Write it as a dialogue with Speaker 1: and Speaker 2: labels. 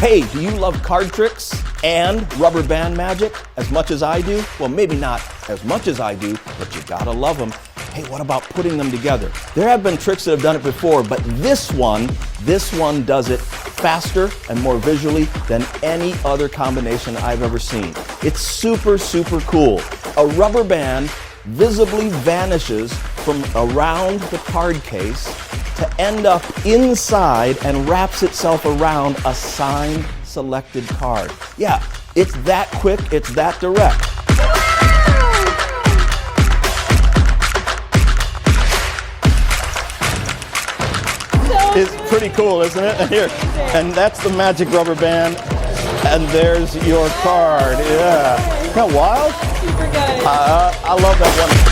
Speaker 1: Hey, do you love card tricks and rubber band magic as much as I do? Well, maybe not as much as I do, but you gotta love them. Hey, what about putting them together? There have been tricks that have done it before, but this one does it faster and more visually than any other combination I've ever seen. It's super, super cool. A rubber band visibly vanishes from around the card case to end up inside and wraps itself around a signed, selected card. Yeah, it's that quick, it's that direct. It's pretty cool, isn't it? And here, and that's the magic rubber band, and there's your card. Yeah, isn't that wild?
Speaker 2: Super good.
Speaker 1: I love that one.